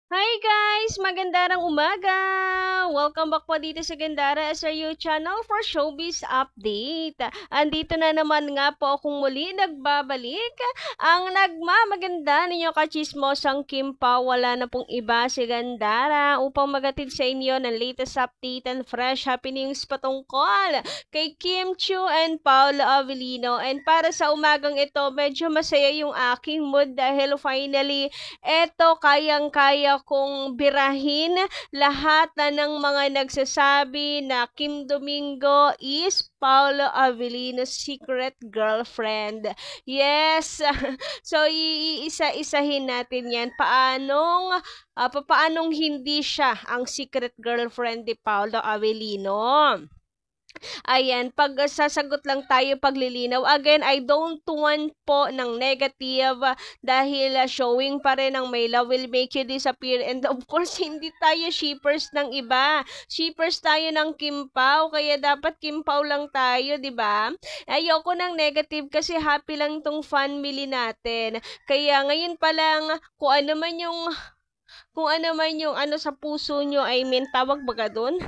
Hi guys! Magandang umaga! Welcome back po dito sa Gandara SRU channel for Showbiz Update. Andito na naman nga po akong muli nagbabalik. Ang nagmamaganda ninyo kachismosang Kim Pao, wala na pong iba si Gandara upang magatid sa inyo ng latest update and fresh happenings patungkol kay Kim Chiu and Paolo Avellino. And para sa umagang ito, medyo masaya yung aking mood dahil finally eto, kayang-kaya kong birahin lahat ng mga nagsasabi na Kim Domingo is Paolo Avellino's secret girlfriend. Yes! So, iisa-isahin natin yan. Paanong hindi siya ang secret girlfriend ni Paolo Avellino? Ayan, sasagot lang tayo paglilinaw. Again, I don't want po ng negative dahil showing pa rin ng may love will make you disappear. And of course, hindi tayo shippers ng iba. Shippers tayo ng Kim Pao, kaya dapat Kim Pao lang tayo, di ba? Ayoko ng negative kasi happy lang tong family natin. Kaya ngayon pa lang, kung ano man yung ano sa puso nyo, I mean, tawag baga doon?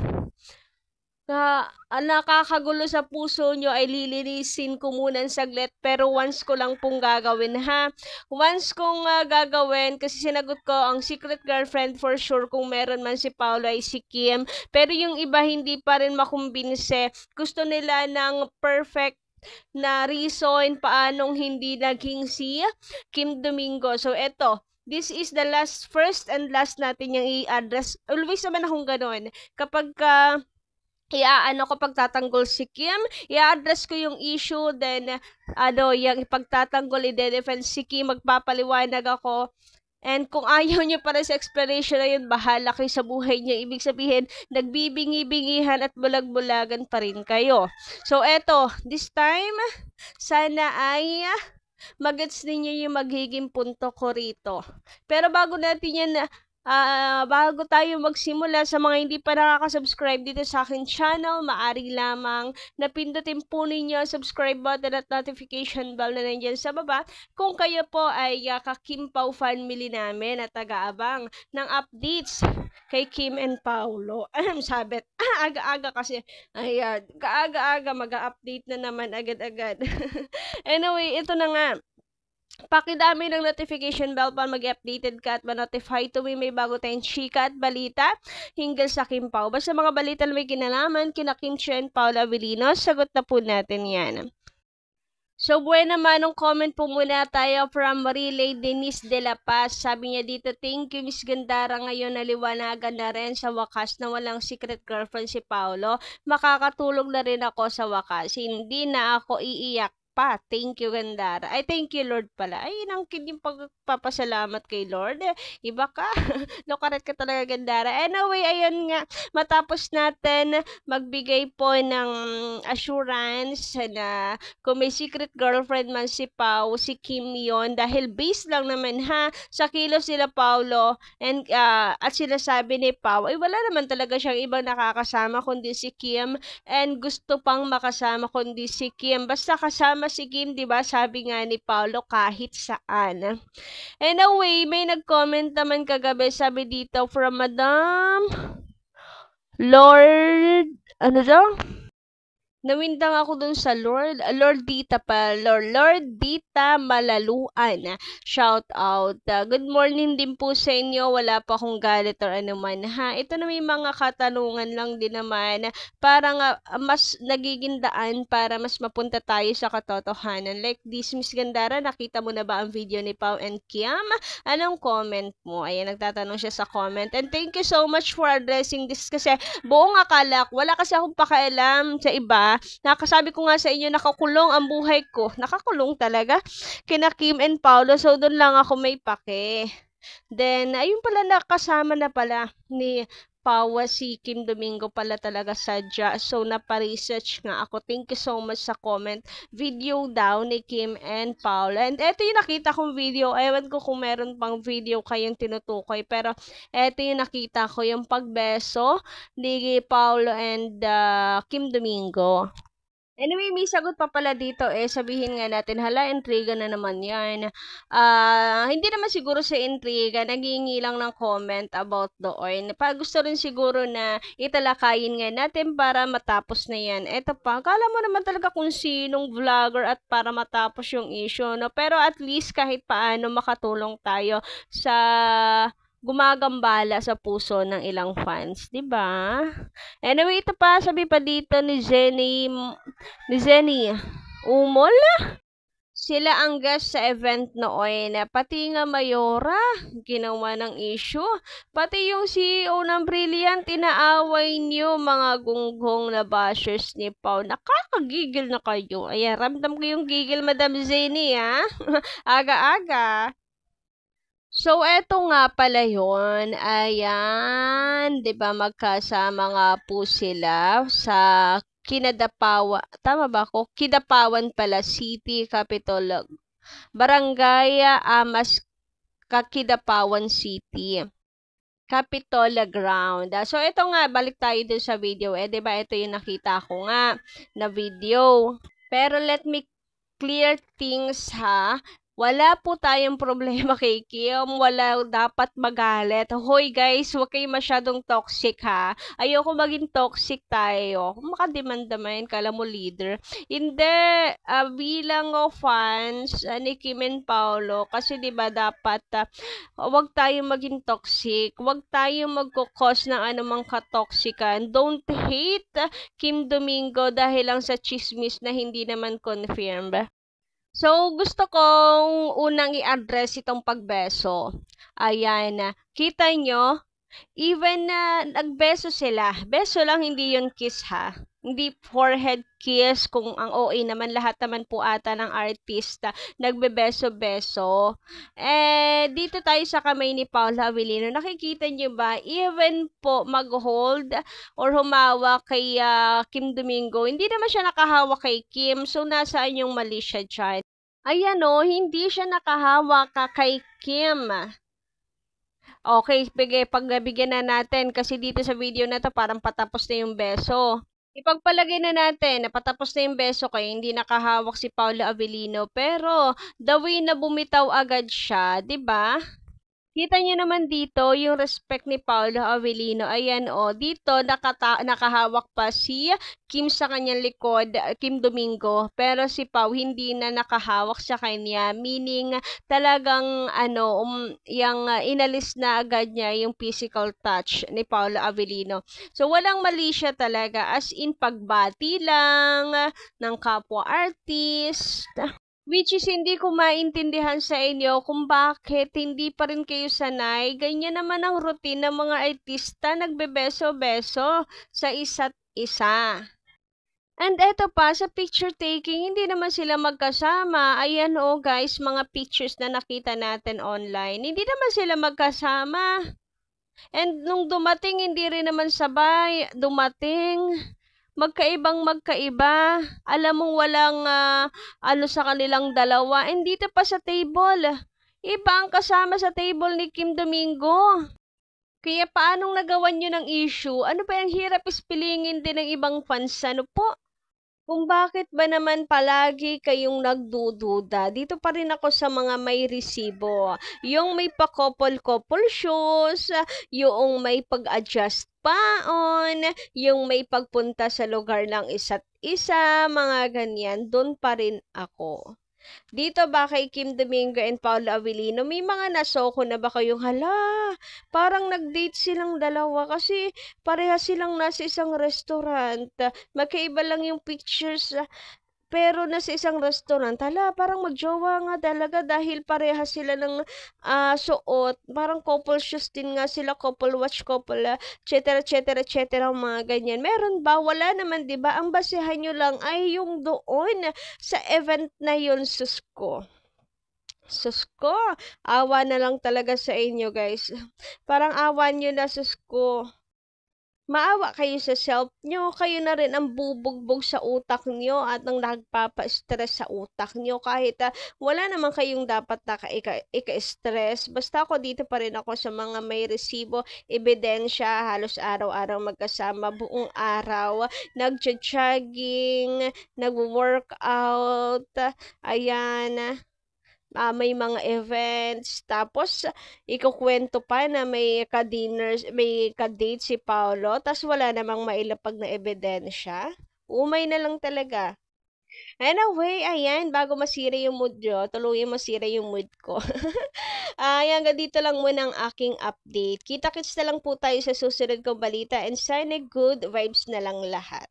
Nakakagulo sa puso nyo ay lilinisin ko muna saglit, pero once ko lang pong gagawin ha. Once kong gagawin, kasi sinagot ko ang secret girlfriend for sure kung meron man si Paolo ay si Kim, pero yung iba hindi pa rin makumbinse. Gusto nila ng perfect na reason paanong hindi naging si Kim Domingo. So eto, this is the first and last natin yung i-address. Always naman akong ganon. Kapag ko pagtatanggol si Kim, i-address ko yung issue, then yung ipagtatanggol, i-defend si Kim, magpapaliwanag ako. And kung ayaw niyo para sa explanation na yun, bahala kayo sa buhay niyo. Ibig sabihin, nagbibingi-bingihan at bulag-bulagan pa rin kayo. So eto, this time, sana ay magets ninyo yung magiging punto ko rito. Pero bago tayo magsimula, sa mga hindi pa nakaka-subscribe dito sa akin channel, maaari lamang napindutin po ninyo subscribe button at notification bell na nandiyan sa baba kung kayo po ay ka-Kim Pao family namin at taga-abang ng updates kay Kim and Paolo. Sabit, aga-aga kasi, ayan, kaaga-aga mag-update na naman agad-agad. Anyway, ito na nga. Pakidami ng notification bell para mag-updated ka at ma-notify tuwing may bago tayong chika at balita hinggil sa Kim Pao. Basta mga balita na may kinalaman kina Kim Chiu and Paolo Avellino, sagot na po natin yan. So, buena manong comment po muna tayo from Marilay Denise de la Paz. Sabi niya dito, thank you Miss Gandara, ngayon naliwanagan na rin sa wakas na walang secret girlfriend si Paolo. Makakatulog na rin ako sa wakas. Hindi na ako iiyak pa. Thank you, Gandara. Ay, thank you, Lord pala. Ay, inangkin yung pagpapasalamat kay Lord. Iba ka. Lokaret ka talaga, Gandara. Anyway, ayun nga. Matapos natin magbigay po ng assurance na kung may secret girlfriend man si Pao, si Kim yon, dahil based lang naman ha sa kilos nila Paolo and at sinasabi ni Pao, ay wala naman talaga siyang ibang nakakasama kundi si Kim, and gusto pang makasama kundi si Kim. Basta kasama si Kim, 'di ba? Sabi nga ni Paolo, kahit saan. Anyway, may nag-comment naman kagabi, sabi dito from Madam Lord, ano daw? Nawindang ako dun sa Lord Dita pa, Lord Dita Malaluan. Shout out. Good morning din po sa inyo. Wala pa akong galit or anuman ha. Ito na may mga katanungan lang din naman. Parang mas nagiging daan para mas mapunta tayo sa katotohanan. Like this, Miss Gandara, nakita mo na ba ang video ni Pao and Kiam? Anong comment mo? Ayan, nagtatanong siya sa comment. And thank you so much for addressing this kasi buong akala ko, wala kasi akong pakialam sa iba. Nakasabi ko nga sa inyo, nakakulong ang buhay ko. Nakakulong talaga. Kina Kim and Paolo. So, doon lang ako may pake. Then, ayun pala, nakasama na pala ni Pao si Kim Domingo pala talaga sadya. So, napa-research nga ako. Thank you so much sa comment. Video daw ni Kim and Paolo. And eto yung nakita kong video. Ewan ko kung meron pang video kayong tinutukoy. Pero, eto yung nakita ko. Yung pagbeso ni Paolo and Kim Domingo. Anyway, may sagot pa pala dito sabihin nga natin, hala, intriga na naman yan. Hindi naman siguro sa intriga, naghihingi lang ng comment about doon. Gusto rin siguro na italakayin nga natin para matapos na yan. Eto pa, kala mo naman talaga kung sinong vlogger at para matapos yung issue, no? Pero at least kahit paano makatulong tayo sa gumagambala sa puso ng ilang fans, 'di ba? Anyway, ito pa sabi pa dito ni Zenny Umol. Sila ang guest sa event noon. Pati nga Mayora, ginawa ng issue. Pati yung CEO ng Brilliant, inaaway niyo mga gunggong na bashers ni Pao. Nakakagigil na kayo. Ayan, ramdam ko yung gigil, Madam Zenny, ha? Aga-aga. So, eto nga pala yun. Ayan, 'di ba magkasama nga po sila sa tama ba ako? Kidapawan pala City Capitol. Barangay Amas Kidapawan City. Capitola Ground. So, ito nga, balik tayo dun sa video. 'Di ba ito yung nakita ko nga na video. Pero let me clear things, ha. Wala po tayong problema kay Kim. Wala dapat magalit. Hoy guys, huwag kayo masyadong toxic, ha. Ayoko maging toxic tayo. Kung makademand naman, kala mo leader. Hindi, bilang fans ni Kim and Paolo, kasi diba dapat huwag tayong maging toxic. Huwag tayong magkukos ng anumang katoksikan. Don't hate Kim Domingo dahil lang sa chismis na hindi naman confirmed. So, gusto kong unang i-address itong pagbeso. Ayan, kita nyo, even na nagbeso sila, beso lang, hindi yun kiss, ha. Hindi forehead kiss, kung ang OA naman, lahat naman po ata ng artista, nagbebeso-beso. Dito tayo sa kamay ni Paula Avellino, nakikita nyo ba, even po mag-hold or humawak kay Kim Domingo, hindi naman siya nakahawak kay Kim, so nasaan yung mali siya dyan? Ayan o, hindi siya nakahawak kay Kim. Okay, pagbigyan na natin kasi dito sa video na to parang patapos na yung beso. Ipagpalagay na natin na patapos na yung beso kaya hindi nakahawak si Paula Avellino, pero the way na bumitaw agad siya, 'di ba? Kita niyo naman dito yung respect ni Paolo Avellino. Ayan o, dito nakahawak pa si Kim sa kanyang likod, Kim Domingo. Pero si Pao hindi na nakahawak sa kanya. Meaning talagang yung inalis na agad niya yung physical touch ni Paolo Avellino. So walang mali siya talaga. As in pagbati lang ng kapwa artist. Which is hindi ko maintindihan sa inyo kung bakit hindi pa rin kayo sanay. Ganyan naman ang routine ng mga artista, nagbebeso-beso sa isa't isa. And eto pa, sa picture taking, hindi naman sila magkasama. Ayan o guys, mga pictures na nakita natin online. Hindi naman sila magkasama. And nung dumating, hindi rin naman sabay dumating. Magkaiba. Alam mong walang sa kanilang dalawa. And dito pa sa table. Iba ang kasama sa table ni Kim Domingo. Kaya paanong nagawan nyo ng issue? Ano ba yung hirap ispilingin din ng ibang fans? Ano po? Kung bakit ba naman palagi kayong nagdududa, dito pa rin ako sa mga may resibo. Yung may pa-couple shoes, yung may pag-adjust paon, yung may pagpunta sa lugar ng isa't isa, mga ganyan, doon pa rin ako. Dito ba kay Kim Domingo and Paolo Avellino, may mga nasoko na ba kayong parang nag-date silang dalawa kasi parehas silang nasa isang restaurant. Magkaiba lang yung pictures pero nasa isang restaurant. Parang magjowa nga talaga dahil parehas sila ng suot. Parang couple shoes din nga sila, couple watch, couple, etc. Mga ganyan. Meron ba? Wala naman, di ba? Ang basehan nyo lang ay yung doon sa event na yun, sus ko. Awa na lang talaga sa inyo, guys. Parang awa nyo na, sus ko. Maawa kayo sa self nyo, kayo na rin ang bubugbog sa utak nyo at ang nagpapa-stress sa utak nyo kahit wala naman kayong dapat na ika-stress. Basta ako dito pa rin ako sa mga may resibo, ebidensya, halos araw-araw magkasama, buong araw, nagja-jogging, nag-workout, ayan, may mga events, tapos ikukwento pa na may ka-dinner, may ka-date si Paolo, tas wala namang mailapag na ebidensya. Umay na lang talaga. Anyway, ayan, bago masira yung mood nyo, tuluyan masira yung mood ko. Ayan, hanggang dito lang muna ang aking update. Kita-kits na lang po tayo sa susunod kong balita and sana good vibes na lang lahat.